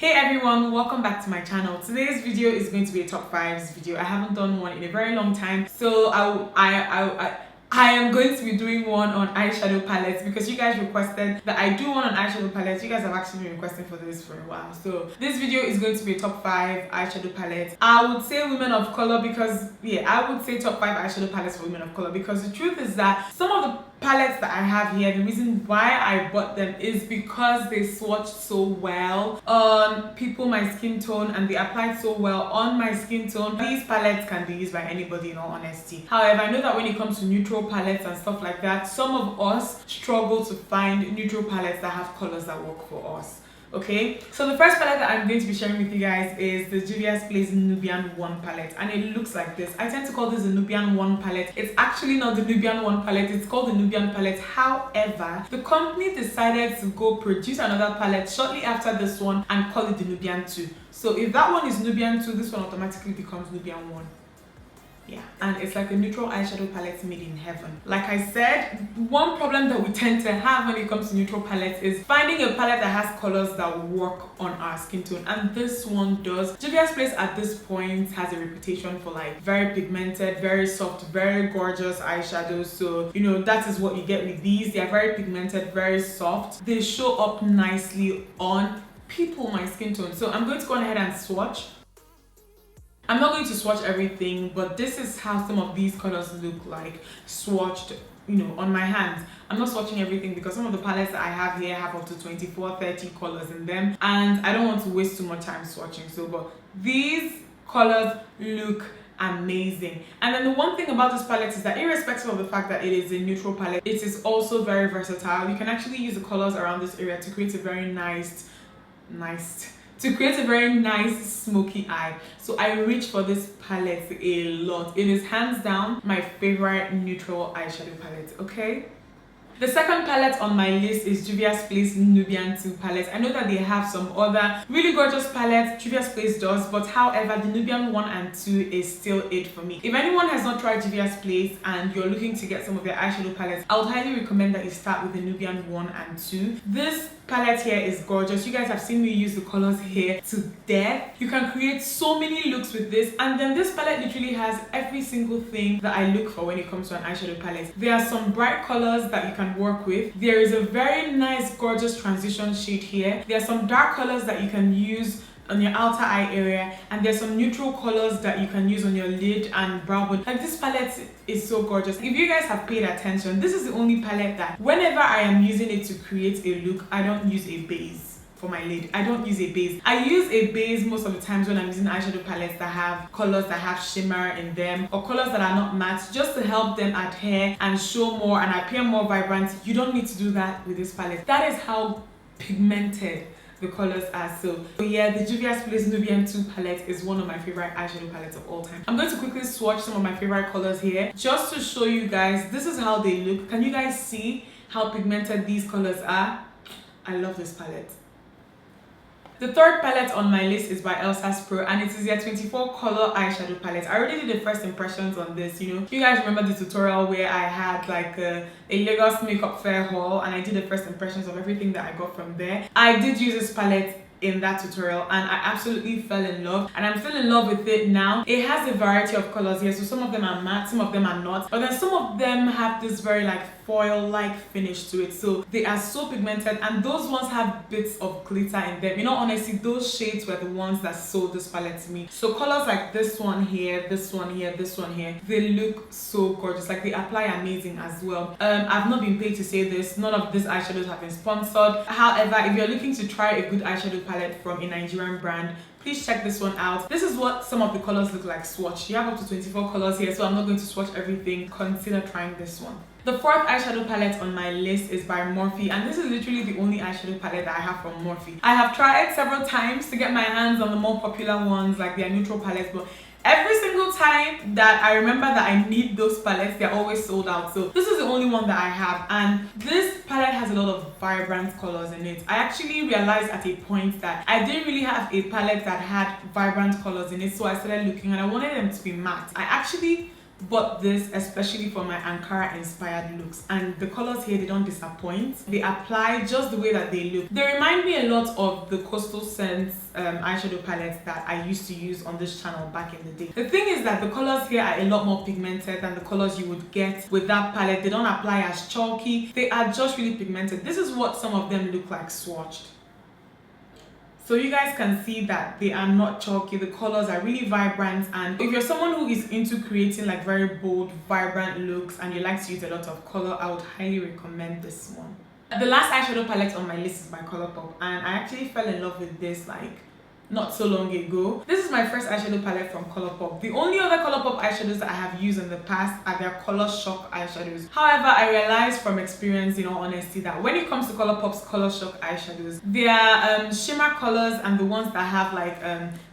Hey everyone, welcome back to my channel. Today's video is going to be a top 5s video. I haven't done one in a very long time, so I am going to be doing one on eyeshadow palettes because you guys requested that I do one on eyeshadow palettes. You guys have actually been requesting for this for a while. So this video is going to be a top 5 eyeshadow palettes. I would say women of color because, I would say top 5 eyeshadow palettes for women of color because the truth is that some of the palettes that I have here, the reason why I bought them is because they swatched so well on people my skin tone and they applied so well on my skin tone. These palettes can be used by anybody in all honesty. However, I know that when it comes to neutral palettes and stuff like that, some of us struggle to find neutral palettes that have colors that work for us. Okay, so the first palette that I'm going to be sharing with you guys is the Juvia's Place Nubian 1 palette, and it looks like this. I tend to call this the Nubian 1 palette. It's actually not the Nubian 1 palette, it's called the Nubian palette. However, the company decided to go produce another palette shortly after this one and call it the Nubian 2. So if that one is Nubian 2, this one automatically becomes Nubian 1. Yeah, and it's like a neutral eyeshadow palette made in heaven. Like I said, one problem that we tend to have when it comes to neutral palettes is finding a palette that has colors that work on our skin tone, and this one does. Juvia's Place at this point has a reputation for like very pigmented, very soft, very gorgeous eyeshadows. So you know, that is what you get with these. They are very pigmented, very soft. They show up nicely on people my skin tone. So I'm going to go ahead and swatch. I'm not going to swatch everything, but this is how some of these colors look like swatched, you know, on my hands. I'm not swatching everything because some of the palettes that I have here have up to 24-30 colors in them, and I don't want to waste too much time swatching. So, but these colors look amazing. And then the one thing about this palette is that irrespective of the fact that it is a neutral palette, it is also very versatile. You can actually use the colors around this area to create a very nice smoky eye. So I reach for this palette a lot. It is hands down my favorite neutral eyeshadow palette. Okay, the second palette on my list is Juvia's Place Nubian 2 palette. I know that they have some other really gorgeous palettes, Juvia's Place does, but however the Nubian 1 and 2 is still it for me. If anyone has not tried Juvia's Place and you're looking to get some of their eyeshadow palettes, I would highly recommend that you start with the Nubian 1 and 2. This palette here is gorgeous. You guys have seen me use the colors here to death. You can create so many looks with this, and then this palette literally has every single thing that I look for when it comes to an eyeshadow palette. There are some bright colors that you can work with. There is a very nice gorgeous transition shade here. There are some dark colors that you can use on your outer eye area, and there's some neutral colors that you can use on your lid and brow bone. Like, this palette is so gorgeous. If you guys have paid attention, this is the only palette that whenever I am using it to create a look, I don't use a base for my lid. I don't use a base. I use a base most of the times when I'm using eyeshadow palettes that have colors that have shimmer in them or colors that are not matte, just to help them adhere and show more and appear more vibrant. You don't need to do that with this palette. That is how pigmented the colors are. So yeah, the Juvia's Place Nubian 2 palette is one of my favorite eyeshadow palettes of all time. I'm going to quickly swatch some of my favorite colors here just to show you guys this is how they look. Can you guys see how pigmented these colors are? I love this palette. The third palette on my list is by Elsa's Pro, and it is their 24 color eyeshadow palette. I already did the first impressions on this. You know, you guys remember the tutorial where I had like a Lagos makeup fair haul and I did the first impressions of everything that I got from there. I did use this palette in that tutorial and I absolutely fell in love, and I'm still in love with it now. It has a variety of colors here, so some of them are matte, some of them are not, but then some of them have this very like foil-like finish to it, so they are so pigmented, and those ones have bits of glitter in them. You know, honestly, those shades were the ones that sold this palette to me. So colors like this one here, this one here, this one here, they look so gorgeous. Like, they apply amazing as well. I've not been paid to say this. None of these eyeshadows have been sponsored. However, if you're looking to try a good eyeshadow palette from a Nigerian brand, please check this one out. This is what some of the colors look like swatched. You have up to 24 colors here, so I'm not going to swatch everything. Consider trying this one. The fourth eyeshadow palette on my list is by Morphe, and this is literally the only eyeshadow palette that I have from Morphe. I have tried several times to get my hands on the more popular ones, like their neutral palettes, but every single time that I remember that I need those palettes, they're always sold out. So this is the only one that I have, and this palette has a lot of vibrant colors in it. I actually realized at a point that I didn't really have a palette that had vibrant colors in it, so I started looking and I wanted them to be matte. I actually bought this especially for my Ankara inspired looks, and the colors here, they don't disappoint. They apply just the way that they look. They remind me a lot of the Coastal Scents eyeshadow palettes that I used to use on this channel back in the day. The thing is that the colors here are a lot more pigmented than the colors you would get with that palette. They don't apply as chalky. They are just really pigmented. This is what some of them look like swatched. So you guys can see that they are not chalky. The colors are really vibrant, and if you're someone who is into creating like very bold, vibrant looks and you like to use a lot of color, I would highly recommend this one. The last eyeshadow palette on my list is by Colourpop, and I actually fell in love with this like not so long ago. This is my first eyeshadow palette from Colourpop. The only other Colourpop eyeshadows that I have used in the past are their Color Shock eyeshadows. However, I realized from experience, in all honesty, that when it comes to Colourpop's Color Shock eyeshadows, their shimmer colors and the ones that have like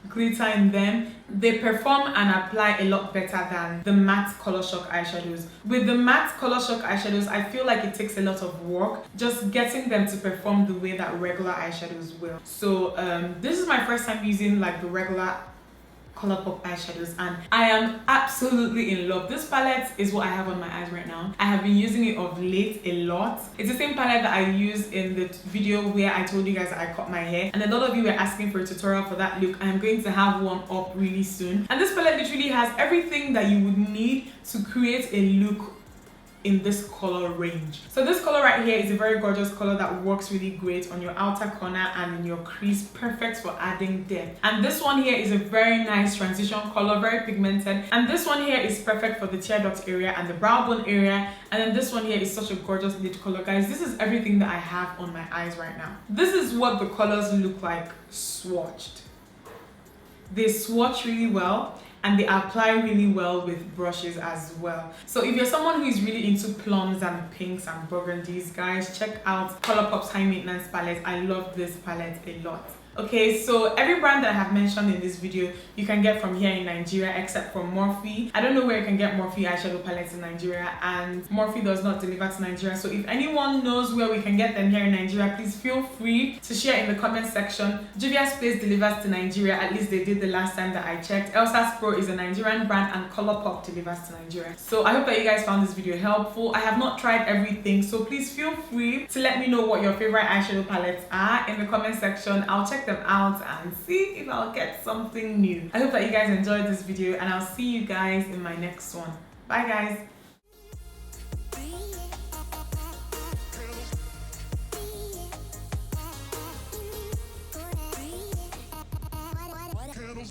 glitter in them, they perform and apply a lot better than the matte Color Shock eyeshadows. With the matte Color Shock eyeshadows, I feel like it takes a lot of work just getting them to perform the way that regular eyeshadows will. So this is my first time using like the regular Colourpop eyeshadows, and I am absolutely in love. This palette is what I have on my eyes right now. I have been using it of late a lot. It's the same palette that I used in the video where I told you guys that I cut my hair, and a lot of you were asking for a tutorial for that look. I'm going to have one up really soon, and this palette literally has everything that you would need to create a look in this color range. So this color right here is a very gorgeous color that works really great on your outer corner and in your crease, perfect for adding depth. And this one here is a very nice transition color, very pigmented, and this one here is perfect for the tear duct area and the brow bone area. And then this one here is such a gorgeous lid color. Guys, this is everything that I have on my eyes right now. This is what the colors look like swatched. They swatch really well, and they apply really well with brushes as well. So if you're someone who is really into plums and pinks and burgundies, guys, check out Colourpop's High Maintenance palette. I love this palette a lot. Okay, so every brand that I have mentioned in this video you can get from here in Nigeria except for Morphe. I don't know where you can get Morphe eyeshadow palettes in Nigeria, and Morphe does not deliver to Nigeria. So if anyone knows where we can get them here in Nigeria, please feel free to share in the comment section. Juvia's Place delivers to Nigeria, at least they did the last time that I checked. Elsa's Pro is a Nigerian brand, and Colourpop delivers to Nigeria. So I hope that you guys found this video helpful. I have not tried everything, so please feel free to let me know what your favorite eyeshadow palettes are in the comment section. I'll check them out and see if I'll get something new. I hope that you guys enjoyed this video, and I'll see you guys in my next one. Bye guys.